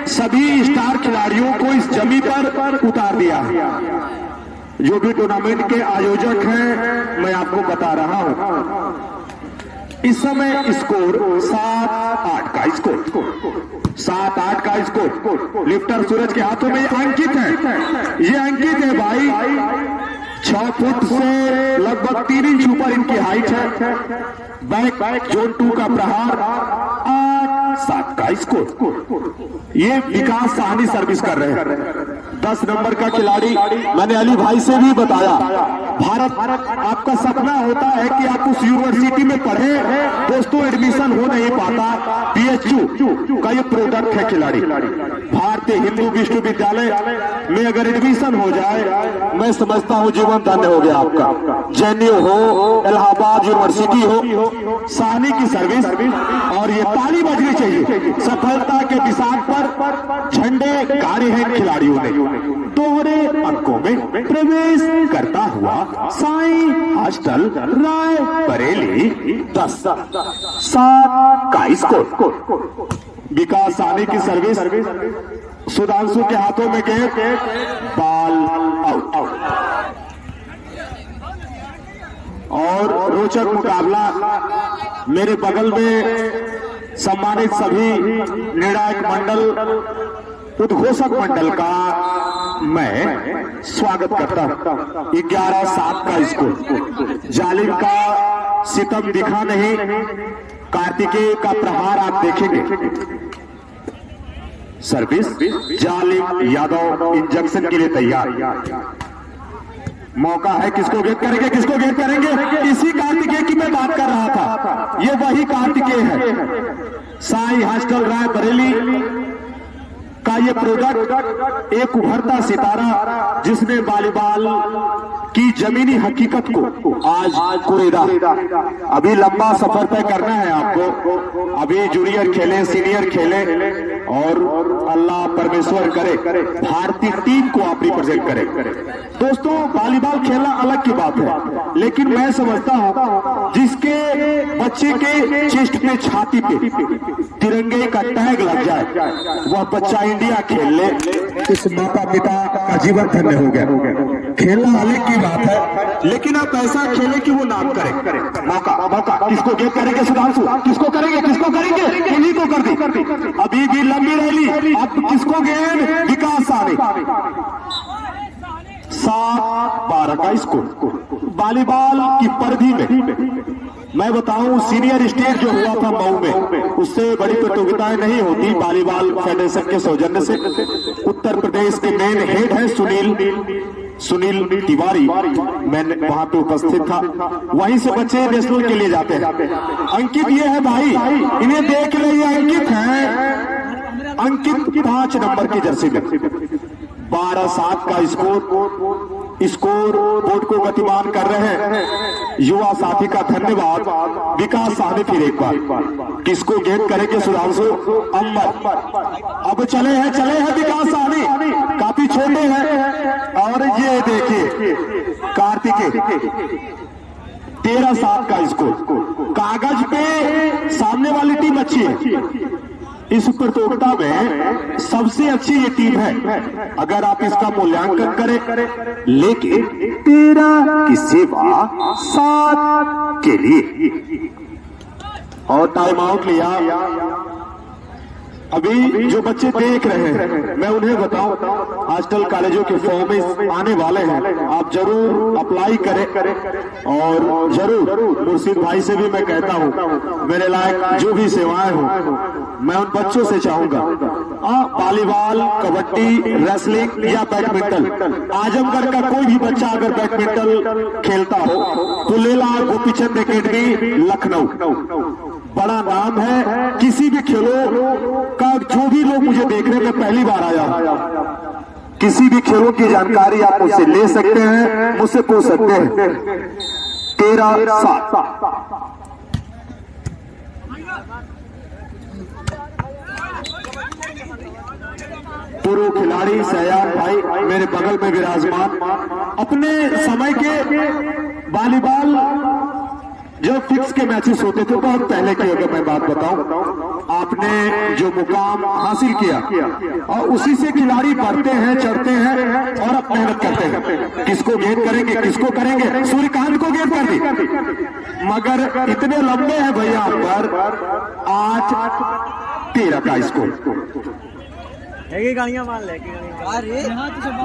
सभी स्टार खिलाड़ियों को इस जमी पर उतार दिया है। जो भी टूर्नामेंट के आयोजक हैं मैं आपको बता रहा हूं। इस समय स्कोर 7-8 का स्कोर, 7-8 का स्कोर। लिफ्टर सूरज के हाथों में अंकित है, ये अंकित है भाई। 6 फुट से लगभग 3 इंच ऊपर इनकी हाइट है। बैक जोन 2 का प्रहार 8-7 का स्कोर। ये विकास साहनी सर्विस कर रहे हैं। 10 नंबर का खिलाड़ी मैंने अली भाई से भी बताया, भारत आपका सपना होता है कि आप उस यूनिवर्सिटी में पढ़े, दोस्तों एडमिशन हो नहीं पाता। PHU का ये प्रोडक्ट है खिलाड़ी। भारतीय हिंदू विश्वविद्यालय में अगर एडमिशन हो जाए, मैं समझता हूं जीवन धन्य हो गया आपका। JNU हो, इलाहाबाद यूनिवर्सिटी हो, साहनी की सर्विस। और ये ताली बजनी चाहिए। सफलता के बिसात पर झंडे गाड़े हैं खिलाड़ियों ने। दोहरे अंकों में प्रवेश करता हुआ साईं हॉस्टल राय बरेली 10-7 का स्कोर। विकास साहनी की सर्विस, सुधांशु के हाथों में गेंद, बॉल आउट। और रोचक मुकाबला मेरे बगल में सम्मानित सभी निर्णायक मंडल, उद्घोषक मंडल का मैं स्वागत करता हूं। 11-7 का स्कोर। जालिम का सितम दिखा नहीं, कार्तिकेय का प्रहार आप देखेंगे। सर्विस जालिम यादव इंजेक्शन के लिए तैयार। मौका है, किसको गेंद करेंगे, किसको गेंद करेंगे? इसी कार्तिकेय की मैं बात कर रहा था, ये वही कार्तिकेय है। साईं हॉस्टल राय बरेली का ये प्रोडक्ट एक उभरता सितारा जिसने वॉलीबॉल की जमीनी हकीकत को आज कुरेदा। अभी लंबा सफर तय करना है आपको। अभी जूनियर खेले, सीनियर खेले और अल्लाह परमेश्वर करे भारतीय टीम को आप रिप्रेजेंट करे। दोस्तों वॉलीबॉल खेलना अलग की बात है, लेकिन मैं समझता हूं जिसके बच्चे के चेस्ट पे, छाती पे तिरंगे का टैग लग जाए, वह बच्चा इंडिया खेल ले, इस माता पिता का जीवन धन्य हो गया। खेलना अलग की बात है, लेकिन आप ऐसा खेले कि वो नाम करे। मौका किसको गेंद करेंगे? सुधांशु किसको करेंगे, किसको करेंगे? इन्हीं को कर दी। अभी भी लंबी रैली, अब किसको गेंद? विकास साहनी। 7-12 का स्कोर। वॉलीबॉल की परिधि में मैं बताऊं, सीनियर स्टेट जो हुआ था मऊ में, उससे बड़ी प्रतियोगिताएं नहीं होती वॉलीबॉल फेडरेशन के सौजन्य से। उत्तर प्रदेश के मेन हेड है सुनील तिवारी, मैं वहां पे उपस्थित था। वहीं से बच्चे नेशनल के लिए जाते हैं। अंकित ये है भाई, इन्हें देख ले, ये अंकित है। अंकित 5 नंबर की जर्सी में 12-7 का स्कोर बोर्ड को गतिमान कर रहे हैं। युवा साथी का धन्यवाद। विकास साहनी फिर एक बार किसको गेंद करेंगे? सुधांशु अम्बर। अब चले हैं विकास साहनी, काफी छोटे हैं। और ये देखिए कार्तिकेय 13-7 का स्कोर। कागज पे सामने वाली टीम अच्छी है, इस प्रतियोगिता में सबसे अच्छी ये टीम है अगर आप इसका मूल्यांकन करें। लेकिन 13 की सेवा 7 के लिए और टाइम आउट लिया। अभी जो बच्चे देख रहे हैं मैं उन्हें बताऊं, हॉस्टल कॉलेजों के फॉर्म आने वाले हैं, आप जरूर अप्लाई करें। और जरूर मुर्शिद भाई से भी मैं कहता हूं, मेरे लायक जो भी सेवाएं हो, मैं उन बच्चों से चाहूंगा वॉलीबॉल, कबड्डी, रेसलिंग या बैडमिंटन, आजमगढ़ का कोई भी बच्चा अगर बैडमिंटन खेलता हो तो ले ला गोपीचंद एकेडमी लखनऊ, बड़ा नाम है। किसी भी खेलों का जो भी लोग मुझे देख रहे हैं, मैं पहली बार आया हूं, किसी भी खेलों की जानकारी आप मुझसे ले सकते हैं, मुझसे पूछ सकते हैं। 13-7 पूर्व खिलाड़ी सयान भाई मेरे बगल में विराजमान, अपने समय के वॉलीबॉल जो फिक्स के मैचेस होते थे बहुत पहले की, अगर मैं बात बताऊं, आपने जो मुकाम हासिल किया और उसी से खिलाड़ी बढ़ते हैं, चढ़ते हैं और अब मेहनत करते हैं। किसको गेंद करेंगे, किसको करेंगे, सूर्यकांत को गेंद कर दी, मगर इतने लंबे हैं भैया अंबर। आज 13 का स्कोर, गाड़ियां मान ले,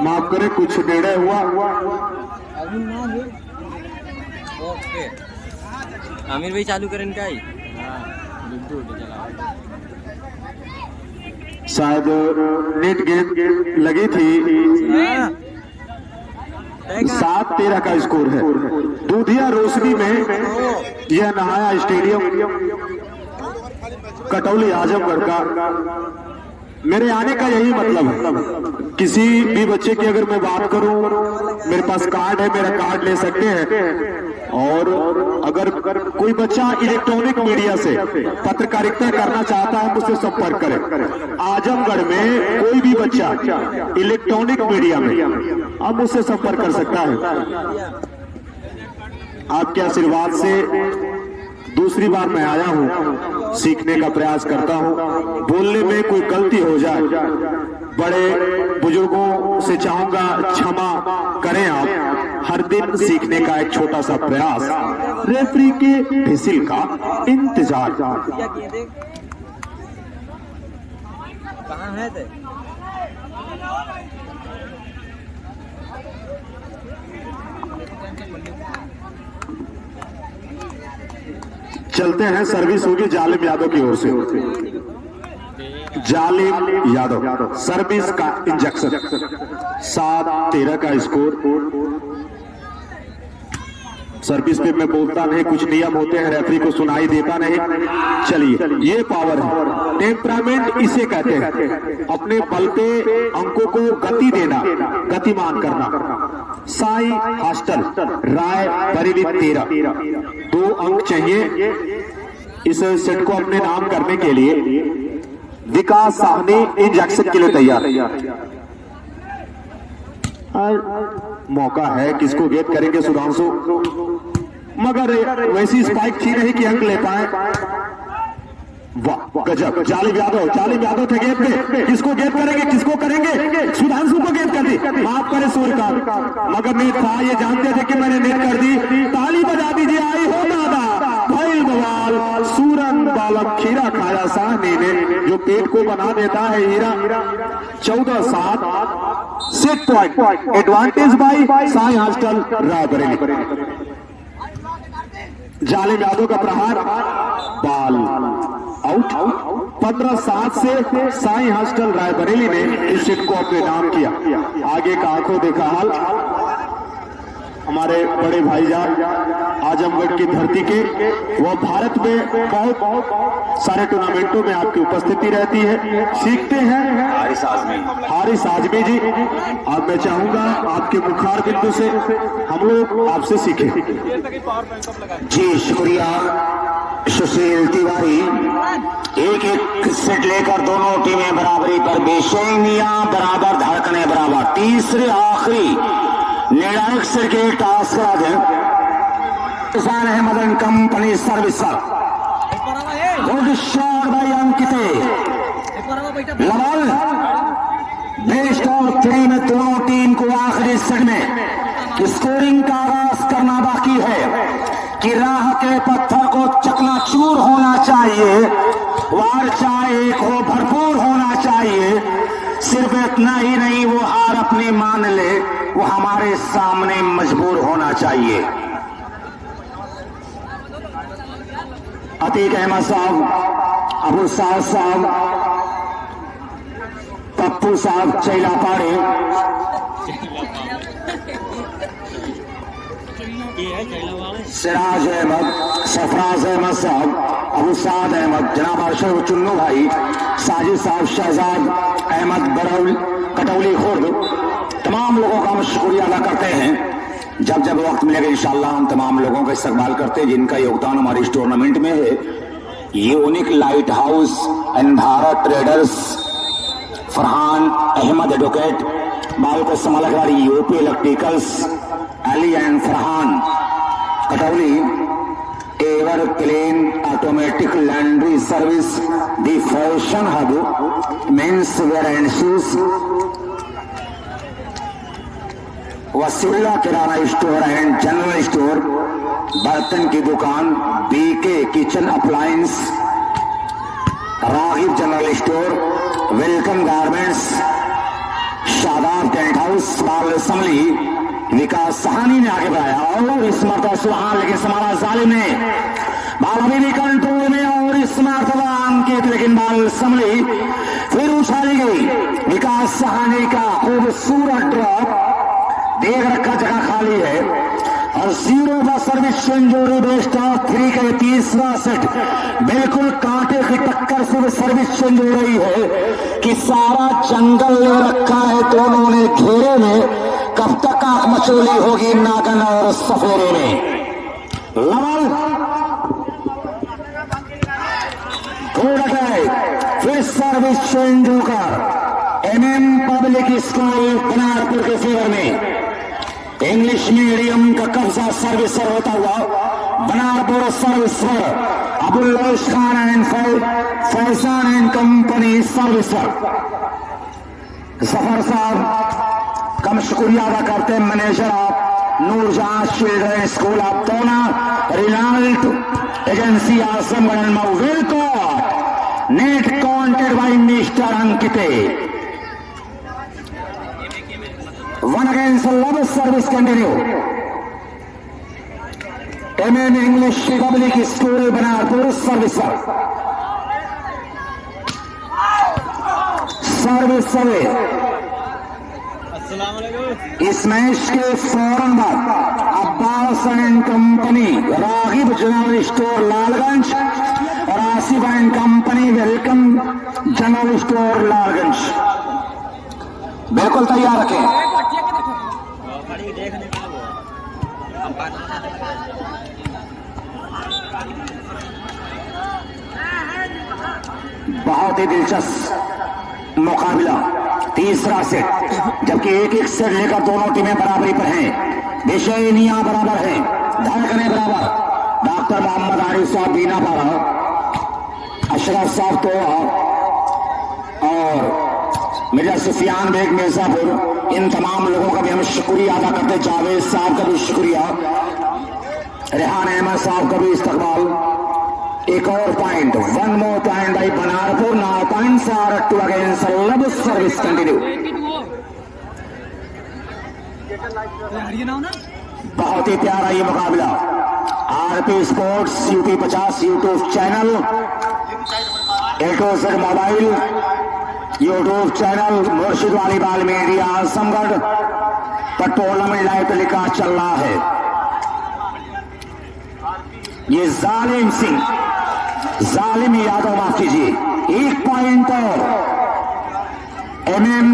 माफ करे कुछ डेढ़ हुआ। ओके आमिर भाई चालू करें इनका ही। शायद नेट गेंद लगी थी। 7-13 का स्कोर है। दूधिया रोशनी में यह नहाया स्टेडियम कटौली आजमगढ़ का। मेरे आने का यही मतलब है, किसी भी बच्चे की अगर मैं बात करूं, मेरे पास कार्ड है, मेरा कार्ड ले सकते हैं। और अगर कोई बच्चा इलेक्ट्रॉनिक मीडिया से पत्रकारिता करना चाहता है, मुझसे संपर्क करें। आजमगढ़ में कोई भी बच्चा इलेक्ट्रॉनिक मीडिया में अब मुझसे संपर्क कर सकता है। आपके आशीर्वाद से दूसरी बार मैं आया हूं, सीखने का प्रयास करता हूं। बोलने में कोई गलती हो जाए, बड़े बुजुर्गों से चाहूंगा क्षमा करें आप। हर दिन सीखने का एक छोटा सा प्रयास, रेफरी के व्हिसिल का इंतजार। कहाँ है ते? चलते हैं, सर्विस होगी जालिम यादव की ओर से। जालिम यादव सर्विस का इंजेक्शन। 7-13 का स्कोर। सर्विस पे मैं बोलता नहीं, कुछ नियम होते हैं, रेफरी को सुनाई देता नहीं। चलिए, ये पावर है, टेम्परामेंट इसे कहते हैं। अपने बल पे अंकों को गति देना, गतिमान करना। साई हॉस्टल राय बरेली 13, 2 अंक चाहिए इस सेट को अपने नाम करने के लिए। विकास साहनी इंजेक्शन के लिए तैयार। मौका है, किसको गेंद करेंगे सुधांशु, मगर वैसी स्पाइक थी नहीं कि अंक ले पाए। वाह गजब, जालिम यादव थे गेंद पे। किसको गेंद करेंगे, किसको करेंगे, सुधांशु को गेंद कर दी। माफ करे सूर्यकांत, मगर नेट था, ये जानते थे कि मैंने नेट कर दी। ताली बजा दीजिए, आई हो दादा भैल बवाल। सूरन बालक खीरा खाया साहनी ने, जो पेट को बना देता है हीरा। 14-7 set point advantage by Sai hostel Raebareli. जालिम यादव का प्रहार, बाल आउट। 15-7 से साई हॉस्टल रायबरेली ने इस सेट को अपने नाम किया। आगे का आंखों देखा हाल। हमारे बड़े भाईजान आजमगढ़ की धरती के, वह भारत में बहुत सारे टूर्नामेंटों में आपकी उपस्थिति रहती है, सीखते हैं। हारिस आजमी जी, अब मैं चाहूंगा आपके मुखार बिंदु से हम लोग आपसे सीखें। जी शुक्रिया सुशील तिवारी। एक सेट लेकर दोनों टीमें बराबरी पर, बेचैनियां बराबर, धड़कने बराबर। तीसरे आखिरी निर्णायक सेट के टास्क करा दें। Kisan Ahmad and company service, good shot by Ankit लवल। बेस्ट और 3 में दोनों टीम को आखिरी सेट में स्कोरिंग का आगाज करना बाकी है कि राह के पत्थर को चकनाचूर होना चाहिए, वार चाहे एक हो भरपूर होना चाहिए। सिर्फ इतना ही नहीं, वो हार अपनी मान ले, वो हमारे सामने मजबूर होना चाहिए। अतीक अहमद साहब, अबू साहब साहब, पप्पू साहब चैलापाड़े, सिराज अहमद, सफराज अहमद साहब, अबू साद अहमद, जनाब अरशद चुन्नू भाई, साजिद साहब, शहजाद अहमद बरौल कटौली खुर्द, तमाम लोगों का हम शुक्रिया अदा करते हैं। जब जब वक्त मिलेगा इंशाअल्लाह हम तमाम लोगों का इस्तेमाल करते हैं जिनका योगदान हमारे इस टूर्नामेंट में है। Unique lighthouse and Bharat traders, Farhan Ahmad advocate, Babu Samalgawadi, UP electricals, Ali and Farhan Kataoli, ever clean automatic laundry service, the fashion hub, mens wear and shoes, Wasila Kirana store and general store, बर्तन की दुकान, BK kitchen appliance, Ragib general store, welcome garments, Shadab tent house, Bal assembly. Vikas Sahani ने आगे बढ़ाया और इस मरतबा सुबहान, लेकिन समारा जालिम ने बाल अभी भी कंट्रोल में और इस मरतबा अंकित, लेकिन बाल असम्बली फिर उछाली गई। विकास सहानी का खूबसूरत ड्रॉप, देख रखा जगह खाली है और 0 पर सर्विस सेंचुरी बेस्ट ऑफ 3 का तीसरा सेट बिल्कुल कांटे की टक्कर से सर्विस चेंज हो रही है कि सारा जंगल ले रखा है दोनों ने घेरे में। कब तक आंख मचोली होगी नागन और सफेरे में। लवल फिर सर्विस चेंज होकर MM पब्लिक स्कूल बनारपुर के फेवर में इंग्लिश मीडियम का कब्जा सर्विसर होता हुआ बनारपुर सर्विसर Abul Rais Khan and Faizan and company सर्विसर। जफर साहब कम शुक्रिया अदा करते हैं manager of Noorjahan children school of Dona, Renault agency Azamgarh well caught net counted by mister Ankit. One against love service continue. MM English Public School Banarpur सर्विसर सर्विस सर्वे। इस मैच के फौरन बाद Abbas and company Ragib general store Lalganj और Asif and company welcome general store Lalganj बिल्कुल तैयार रखें। बहुत ही दिलचस्प मुकाबला, तीसरा सेट, जबकि एक सेट लेकर दोनों टीमें बराबरी पर हैं। बेशैनियां बराबर हैं, धड़कने बराबर। डॉक्टर मोहम्मद आरिफ साहब बीना पारा, अशरफ साहब तो और मिर्जा सुफियान बेग मिर्जापुर, इन तमाम लोगों का भी हम शुक्रिया अदा करते। जावेद साहब का भी शुक्रिया, रेहान अहमद साहब का भी इस्तकबाल। एक और point, 1 more point by Banarpur, now points are 2 against love service continue। बहुत ही प्यारा ये मुकाबला। RP sports UP 50 YouTube channel, A2Z mobile YouTube channel, मुर्शिद वालीबाल मीडिया आजमगढ़ पर टूर्नामेंट लाइव टेलीकास्ट चल रहा है। ये जालिम यादव, माफ कीजिए, 1 पॉइंट और MM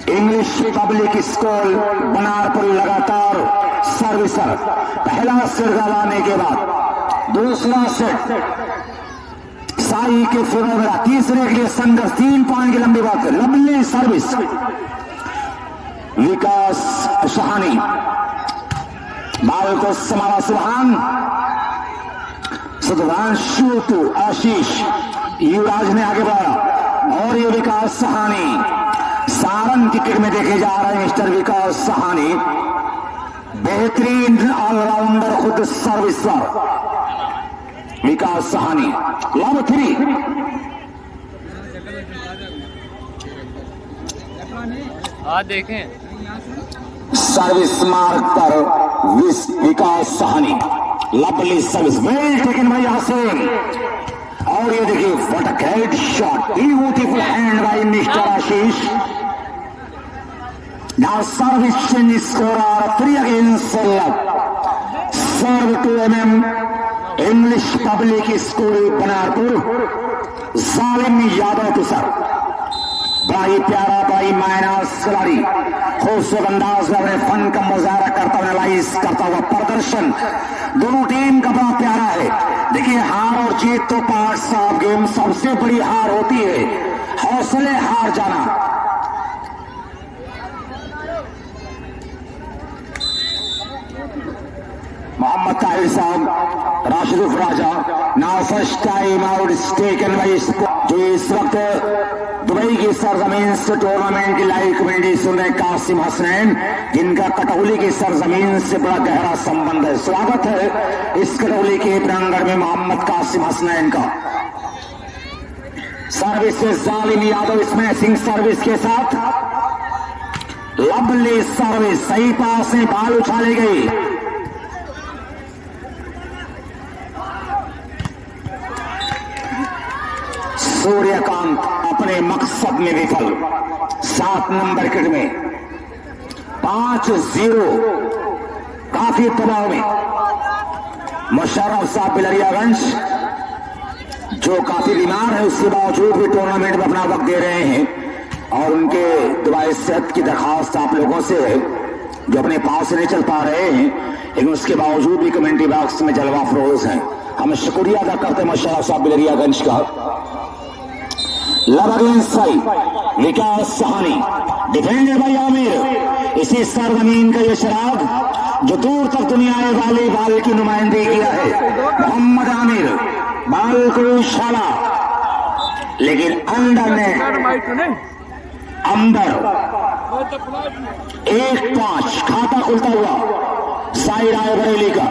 English public school Banarpur लगातार सर्विसर। पहला सेट गंवाने के बाद दूसरा सेट साई के फेवर में, तीसरे के लिए संघर्ष, 3 पॉइंट की लंबी बात, लंबी सर्विस। विकास सहानी बाल को समारा सुभान, सुधांशु टू आशीष, युवराज ने आगे बढ़ाया और ये विकास सहानी सारंग क्रिकेट में देखे जा रहे हैं। मिस्टर विकास सहानी बेहतरीन ऑलराउंडर, खुद सर्विसर विकास सहानी। लव 3 देखें सर्विस मार्ग पर Vikas Sahani, lovely service, well taken by Haseen. और ये देखिए what a great shot, beautiful hand by mister Ashish. Now service change score are 3 against love. Serve to MM English public school Banarpur, Zalim Yadav to sir. भाई प्यारा भाई माइनस खिलाड़ी खूबसूरत अंदाज में अपने फन का मुजाहरा करता हुआ, एनालाइज करता हुआ प्रदर्शन दोनों टीम का बड़ा प्यारा है। देखिए हार और जीत तो पार्ट्स ऑफ गेम, सबसे बड़ी हार होती है हौसले हार जाना। मोहम्मद साहिल साहब Rashid Raja. Now first time out taken by जो इस वक्त दुबई की सरजमीन से टूर्नामेंट की लाइव कमेंट्री सुन रहे कासिम हसनैन, जिनका कटौली की सरजमीन से बड़ा गहरा संबंध है। स्वागत है इस कटौली के प्रांगण में मोहम्मद कासिम हसनैन का। सर्विस से जालिम यादव स्मैशिंग सर्विस के साथ लवली सर्विस, सही पास से बाल उछाली गई। सूर्यकांत अपने मकसद में विफल। 7 नंबर किट में 5-0 काफी दबाव में मुशर्रफ साहब बिलरियागंज जो काफी बीमार है, उसके बावजूद भी टूर्नामेंट में अपना वक्त दे रहे हैं और उनके दुआए सेहत की दरखास्त आप लोगों से है जो अपने पाँव से नहीं चल पा रहे हैं, लेकिन उसके बावजूद भी कमेंट्री बॉक्स में जलवा फरोज हैं। हम शुक्रिया अदा करते हैं मुशर्रफ साहब बिलरियागंज का। लव अगेंस्ट साइड विकास सहानी, डिफेंडेड बाय आमिर। इसी सरजमीन का ये शराब जो दूर तक दुनिया वाले बाल की नुमाइंदगी किया है, मोहम्मद आमिर बाल को उछाला लेकिन अंदर ने अंदर 1-5 खाता खुलता हुआ साइड आए बरेली का।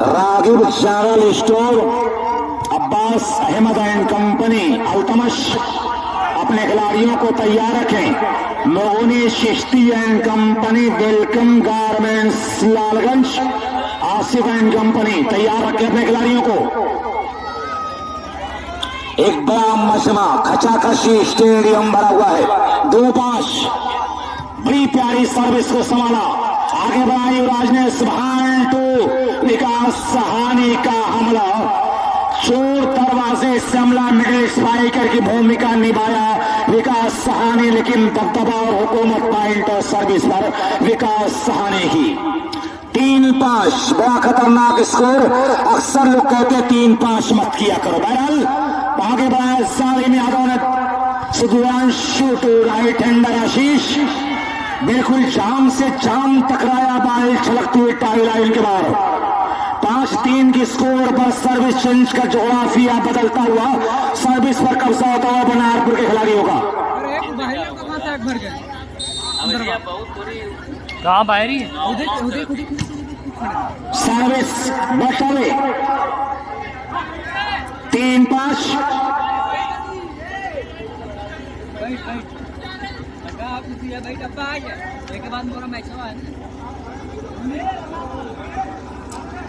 Ragib general store, Abbas Ahmad and company Altamash अपने खिलाड़ियों को तैयार रखें। Mohni Chishti and company welcome garments Lalganj, Asif and company तैयार रखें अपने खिलाड़ियों को। एक बड़ा मजमा खचाखची स्टेडियम भरा हुआ है। 2-5 बड़ी प्यारी सर्विस को संभाला, आगे बढ़ा युवराज ने। सुभान टू विकास सहानी का हमला, चोर दरवाजे से हमला, मिडिल स्पाइकर की भूमिका निभाया विकास सहानी, लेकिन दबदबा और हुकूमत पॉइंट और सर्विस पर विकास सहानी की। 3-5 बड़ा खतरनाक स्कोर। अक्सर लोग कहते 3-5 मत किया करो। बहरहाल आगे बढ़ाए सालिम यादव ने। सुधांशु टू राइट हैंडर आशीष बिल्कुल जाम से जाम टकराया, बाल छलकती हुई टाई लाइन के बाहर। 5-3 की स्कोर पर सर्विस चेंज का जोग्राफिया बदलता हुआ सर्विस पर कब्जा होता हुआ बनारपुर के खिलाड़ियों का। कहाँ बाहरी सर्विस बटवे 3-5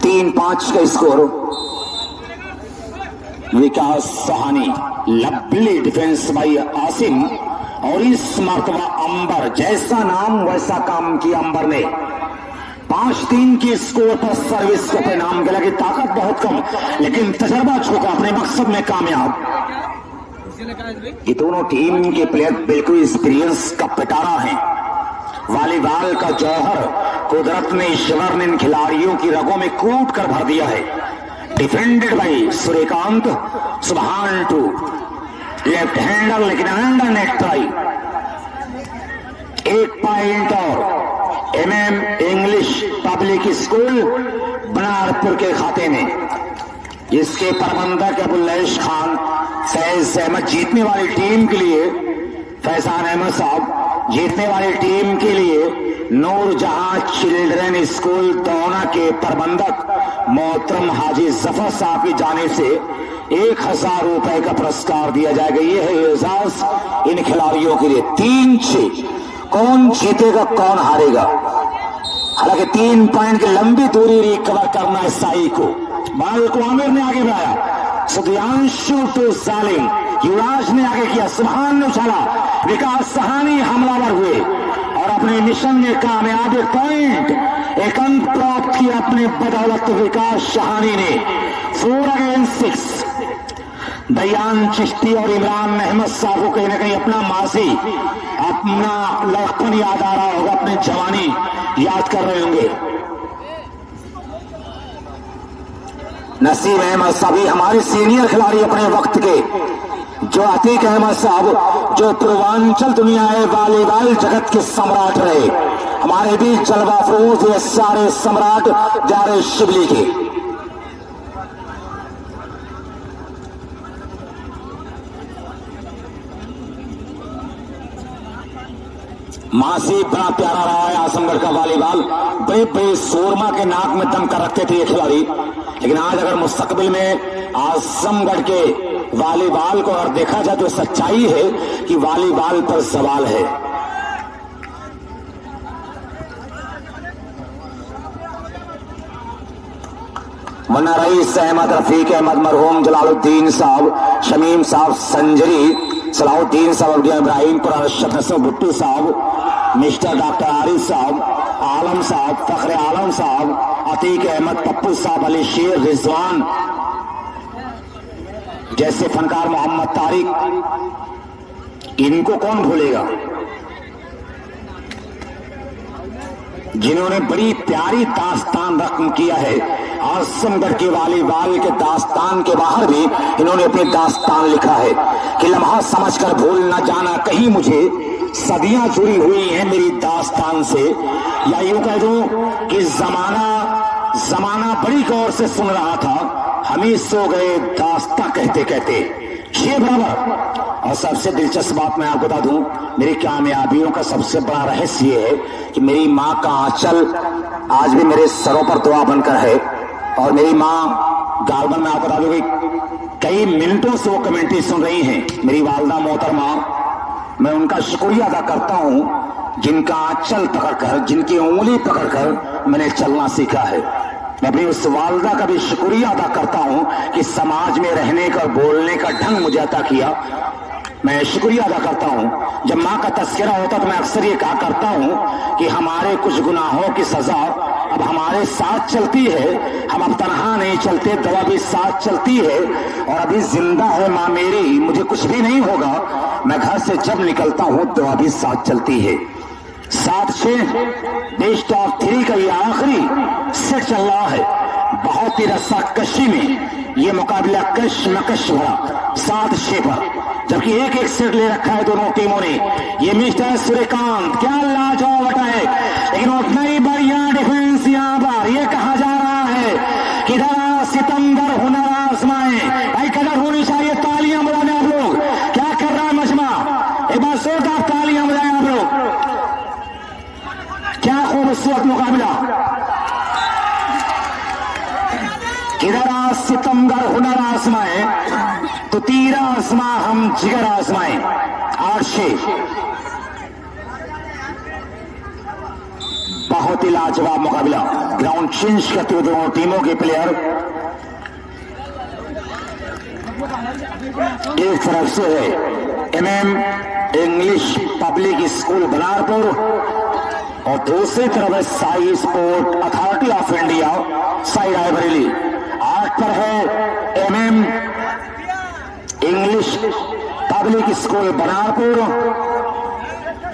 3-5 का score. Vikas Sahani, lovely defence by Asim और इस मर्तबा अंबर, जैसा नाम वैसा काम किया अंबर ने। 5-3 की स्कोर पर सर्विस को परिणाम मिला कि ताकत बहुत कम लेकिन तजर्बा छोटा, अपने मकसद में कामयाब। ये दोनों टीम के प्लेयर बिल्कुल एक्सपीरियंस का पिटारा है। वॉलीबॉल का जौहर कुदरत ने, ईश्वर ने इन खिलाड़ियों की रगों में कूट कर भर दिया है। Defended by Suryakant. सुभान टू लेफ्ट हैंडर लेकिन अंडर नेट ट्राई। 1 पॉइंट और MM English public school Banarpur के खाते में, जिसके प्रबंधक अबुल्लैश खान फैज अहमद जीतने वाली टीम के लिए, फैजान अहमद साहब जीतने वाली टीम के लिए नूरजहां चिल्ड्रन स्कूल दोना के प्रबंधक मोहतरम हाजी जफर साहब की जानिब से 1000 रुपए का पुरस्कार दिया जाएगा। ये है एजाज इन खिलाड़ियों के लिए। 3-6 कौन जीतेगा कौन हारेगा। हालांकि 3 पॉइंट की लंबी दूरी रिकवर करना है साई को। बाल को आमिर ने आगे बढ़ाया। सुधांशु टू सालिम, युवराज ने आगे किया, सुभान ने उछाला, विकास सहानी हमलावर हुए और अपने मिशन में कामयाब। पॉइंट एक अंक प्राप्त किया अपने बदौलत विकास सहानी ने। 4 अगेंस्ट 6। दयान चिश्ती और इमरान अहमद साहब को कहीं ना कहीं अपना माजी, अपना लड़कपन याद आ रहा होगा, अपनी जवानी याद कर रहे होंगे। नसीम अहमद सभी हमारे सीनियर खिलाड़ी अपने वक्त के जो अतीक अहमद साहब जो पूर्वांचल दुनिया है वॉलीबॉल जगत के सम्राट रहे, हमारे बीच जलवा फरोज ये सारे सम्राट प्यारे शिवली के। मासी बड़ा प्यारा रहा है आजमगढ़ का वॉलीबॉल। बड़े बड़े शोरमा के नाक में दम कर रखते थे ये खिलाड़ी, लेकिन आज अगर मुस्तकबिल में आजमगढ़ के वॉलीबॉल को अगर देखा जाए तो सच्चाई है कि वॉलीबॉल पर सवाल है। वरना रईस अहमद, रफीक अहमद, मरहूम जलालुद्दीन साहब, शमीम साहब संजरी, सलाहुद्दीन साहब, इब्राहिमपुर, अरशद नसर भुट्टू साहब, मिस्टर डॉक्टर आरिफ साहब, आलम साहब, फखरे आलम साहब, अतीक अहमद, पप्पू साहब, अली शेर, रिजवान जैसे फनकार, मोहम्मद तारिक, इनको कौन भूलेगा, जिन्होंने बड़ी प्यारी दास्तान रकम किया है। आजमगढ़ के वॉलीबॉल के दास्तान के बाहर भी इन्होंने अपनी दास्तान लिखा है कि लम्हा समझकर भूल न जाना कहीं मुझे, सदियां जुड़ी हुई हैं मेरी दास्तान से। या यूं कह दूं कि जमाना बड़ी गौर से सुन रहा था, हम ही सो गए दास्तां कहते कहते। ये बराबर। और सबसे दिलचस्प बात मैं आपको बता दूं, मेरी कामयाबियों का सबसे बड़ा रहस्य ये है कि मेरी माँ का आंचल आज भी मेरे सरों पर दुआ बनकर है। और मेरी माँ गालबन में आपको बता दूं कि कई मिनटों से वो कमेंट्री सुन रही हैं। मेरी वालदा मोहतरमा, मैं उनका शुक्रिया अदा करता हूं जिनका आंचल पकड़कर, जिनकी उंगली पकड़कर मैंने चलना सीखा है। मैं अपनी उस वालदा का भी शुक्रिया अदा करता हूं कि समाज में रहने का, बोलने का ढंग मुझे अता किया। मैं शुक्रिया अदा करता हूं। जब माँ का तस्करा होता तो मैं अक्सर ये कहा करता हूं कि हमारे कुछ गुनाहों की सजा अब हमारे साथ चलती है। हम अब तनहा नहीं चलते, दवा भी साथ चलती है। और अभी जिंदा है माँ मेरी, मुझे कुछ भी नहीं होगा। मैं घर से जब निकलता हूं दवा भी साथ चलती है। 7-6 बेस्ट ऑफ 3 का ये आखिरी सेट चल रहा है। बहुत ही रस्साकशी में ये मुकाबला कश भरा 7-6 पर, जबकि एक एक सेट ले रखा है दोनों टीमों ने। ये मिस्टर सूर्यकांत क्या लाजवाब अटैक, लेकिन उतना ही बढ़िया डिफेंस यहाँ पर। ये कहा जा रहा है कि जरा सितंबर हुनर आजमाए। भाई कदर होनी चाहिए, तालियां बजाने आप लोग। क्या कर रहा है मजमा, एक बार जोरदार तालियां बजाएं आप लोग। क्या खूबसूरत मुकाबला। किधर सितंबर हुनर आजमाए तो तीर आजमा हम जिगर आजमाए। 8-6 बहुत ही लाजवाब मुकाबला। ग्राउंड चेंज करते हुए दोनों टीमों के प्लेयर। एक तरफ से है MM English public school Banarpur और दूसरी तरफ है Sai sport authority of India Sai Raebareli. 8 पर है MM English public school Banarpur,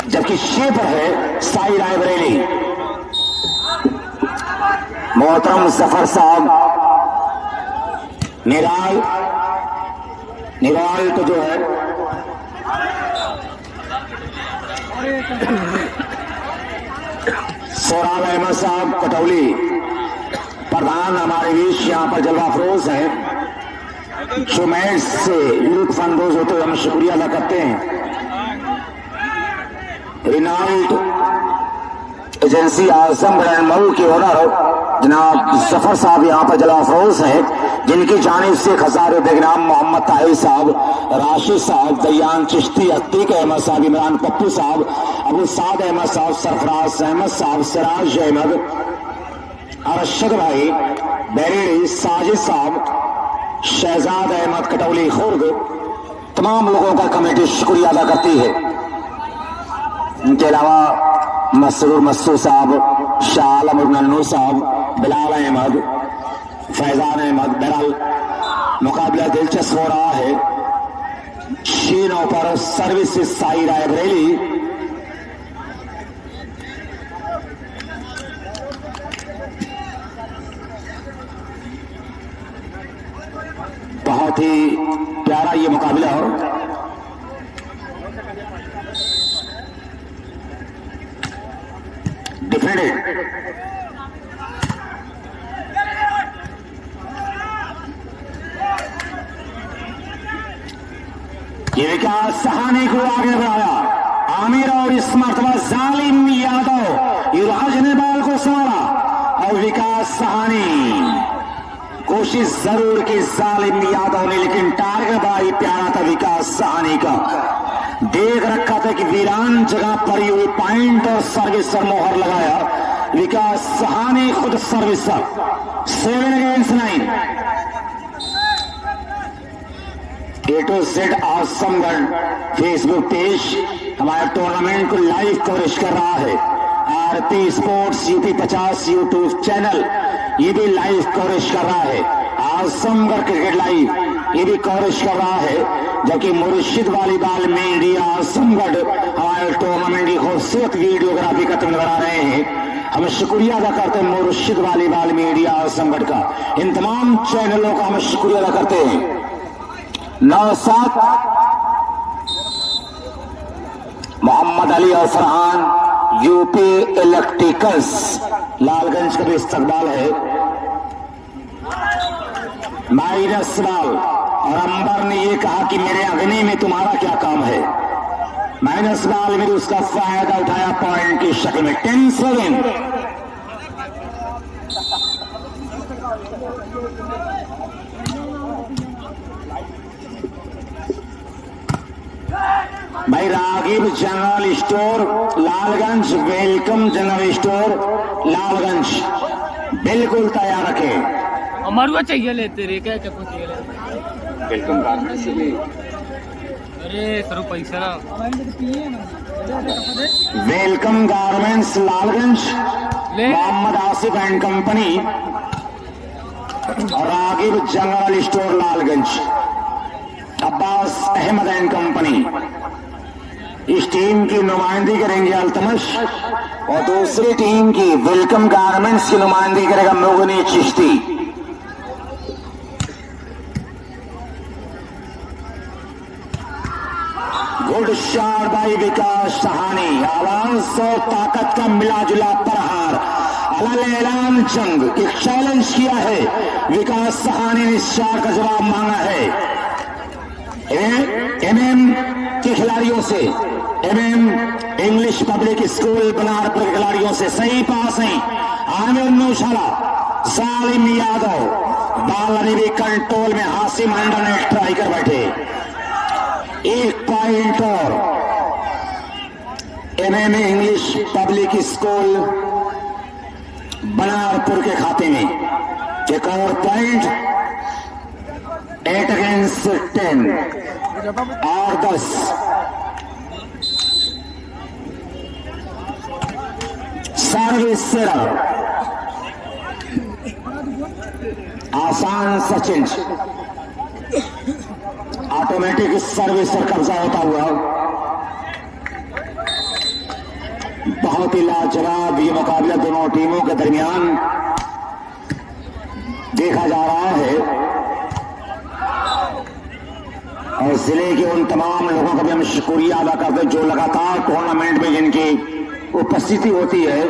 जबकि 6 पर है साई रायबरेली। मोहतरम जफर साहब निराल को जो है सोराब अहमद साहब कटौली प्रधान हमारे बीच यहाँ पर जलवा फरोज है, जो मैच से लुत्फ अंदोज होते हुए हम शुक्रिया अदा करते हैं। रिनाल्ड एजेंसी आजमगढ़ मऊ के ओनर जनाब जफर साहब यहाँ पर जलवा फरोज हैं, जिनकी जानिब से खजार बेगनाम मोहम्मद ताहिर साहब, राशिद साहब, दयान चिश्ती, अतीक अहमद साहब, इमरान पप्पू साहब, अबू साद अहमद साहब, सरफराज अहमद साहब, सिराज अहमद, अरशद भाई बैरेड़ी, साजिद साहब, शहजाद अहमद कटौली खुर्द, तमाम लोगों का कमेटी शुक्रिया अदा करती है। इनके अलावा मसरूर मस्सू साहब, शाह आलम नन्नू साहब, बिलाल अहमद, फैजान अहमद। बहरहाल मुकाबला दिलचस्प हो रहा है। 6-9 पर सर्विसेज साई रायबरेली, बहुत बहुत ही प्यारा ये मुकाबला हो। डिफेंडेड, ये विकास सहानी को आगे बढ़ाया। आमिर और इस मरतबा जालिम यादव युवराज ने बाल को संभाला और विकास सहानी कोशिश जरूर की जालिम यादव ने, लेकिन टारगेट भाई प्यारा था विकास सहानी का। देख रखा था कि वीरान जगह पर हुई पॉइंट और सर्विस पर मोहर लगाया विकास सहानी, खुद service 7 against 9। A to Z Azamgarh Facebook page हमारे टूर्नामेंट को लाइव कवरेज कर रहा है। Aarti sports UP 50 YouTube channel ये भी लाइव कवरेज कर रहा है। आजमगढ़ क्रिकेट लाइव ये भी कवरेज कर रहा है, जबकि मुर्शिद वॉलीबॉल में इंडिया आजमगढ़ हमारे टूर्नामेंट की खूबसूरत वीडियोग्राफी का तुम बना रहे हैं। हम शुक्रिया अदा करते हैं मुर्शिद वॉलीबॉल में इंडिया आजमगढ़ का। इन तमाम चैनलों का हम शुक्रिया अदा करते हैं। 9-7 मोहम्मद अली और फरहान यूपी इलेक्ट्रिकल्स लालगंज का भी इस्तकबाल है। माइनस बॉल और अंबर ने ये कहा कि मेरे अग्नि में तुम्हारा क्या काम है। माइनस बॉल में उसका फायदा उठाया पॉइंट की शक्ल में। 10-7 भाई Ragib general store Lalganj, welcome general store Lalganj, बिल्कुल तैयार रखें। हमारा चाहिए लेते रे क्या चाहिए वेलकम गारमेंट्स भी। अरे सर पैसा ना welcome garments Lalganj, Mohammad Asif and company और Ragib general store Lalganj, Abbas Ahmad and company. इस टीम की नुमाइंदगी करेंगे अल्तमश और दूसरी टीम की वेलकम गारमेंट्स की नुमाइंदगी करेगा मुगनी चिश्ती। गुड शॉट बाई विकास सहानी। आवाज और ताकत का मिला जुला प्रहार। अलग-ऐलान जंग एक चैलेंज किया है। विकास सहानी ने इस शॉट का जवाब मांगा है एमएम के खिलाड़ियों से, MM English public school Banarpur के खिलाड़ियों से। सही पास है आमिर नौशाला, जालिम यादव बाल भी कंट्रोल में। हासिम अंडर नेट ट्राई कर बैठे। 1 पॉइंट और MM English public school Banarpur के खाते में। एक और पॉइंट 8 अगेंस्ट 10 और 10। सर्विस आसान सचिन ऑटोमेटिक सर्विस पर कब्जा होता हुआ बहुत ही लाजवाब ये मुकाबला दोनों टीमों के दरमियान देखा जा रहा है। और जिले के उन तमाम लोगों का भी हम शुक्रिया अदा करते हैं जो लगातार टूर्नामेंट में जिनकी उपस्थिति होती है।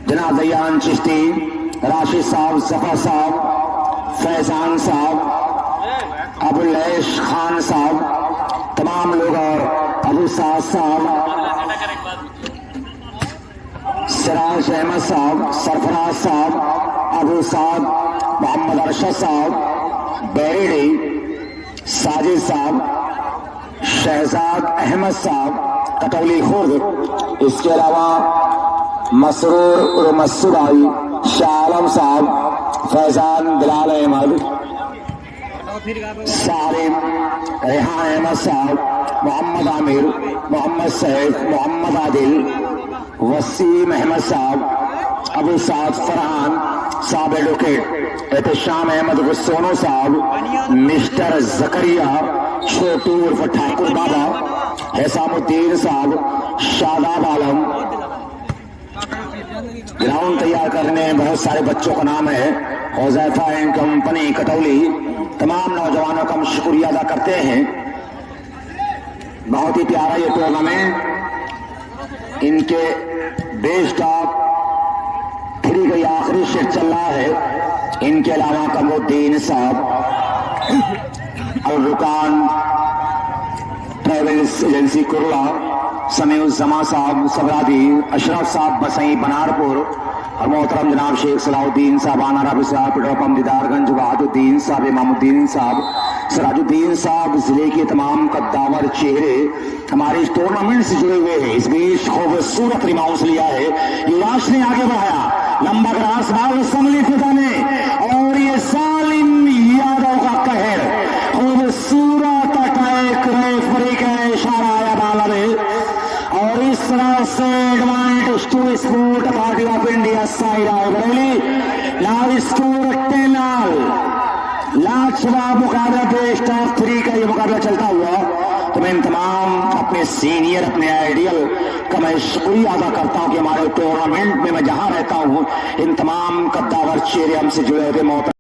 जनाब दयान चिश्ती, राशिद साहब, जफर साहब, फैजान साहब, अबुल ऐश खान साहब, तमाम लोग और अबू साद साहब, सिराज अहमद साहब, सरफराज साहब, अबू साद, मोहम्मद अरशद साहब, बेरेडी, साजिद साहब, शहजाद अहमद साहब कटौली खुर्द, इसके अलावा मसरूर और मसूद भाई, शाह आलम साहब, फैजान बिलाल अहमद, सालिम, रेहान अहमद साहब, मोहम्मद आमिर, मोहम्मद सैफ, मोहम्मद आदिल, वसीम अहमद साहब, अबू साद फरहान साहब, एडवोकेट एहतशाम अहमद सोनो साहब, मिस्टर जकरिया छोटू उर्फ ठाकुर बाबा, हैसामुद्दीन साहब, शादाब आलम। ग्राउंड तैयार करने बहुत सारे बच्चों का नाम है। हुज़ैफा एंड कंपनी कटौली, तमाम नौजवानों का हम शुक्रिया अदा करते हैं। बहुत ही प्यारा ये टूर्नामेंट, इनके बेस्ट ऑफ 3 का आखिरी सेट चल रहा है। इनके अलावा कमरुद्दीन साहब, अल-रुकान ट्रैवल्स एजेंसी कुर्ला, समीउज़्ज़मा साहब सबरादी, अशरफ साहब बसई बनारपुर, और मोहतरम जनाब शेख सलाउद्दीन साहब आना रबी साहब, पेट्रोल पंप दीदारगंज, बहादुद्दीन साहब, इमामुद्दीन साहब, सराजुद्दीन साहब, जिले के तमाम कद्दावर चेहरे हमारे इस टूर्नामेंट से जुड़े हुए हैं। इस बीच खूबसूरत रिबाउंस लिया है, युवराज ने आगे बढ़ाया, लंबा ग्रास बाल असम्बली फिजा में, और ये सालिम यादव का कहर, खूबसूरत अटैक, रेफरी का इशारा आया बाला में, और इस तरह से advantage to sport authority of India side Raebareli now score 10 all. लाजवाब मुकाबला बेस्ट ऑफ 3 का ये मुकाबला चलता हुआ। तो मैं इन तमाम अपने सीनियर, अपने आइडियल का मैं शुक्रिया अदा करता हूं कि हमारे टूर्नामेंट में मैं जहां रहता हूं इन तमाम कद्दावर चेहरे हमसे जुड़े हुए।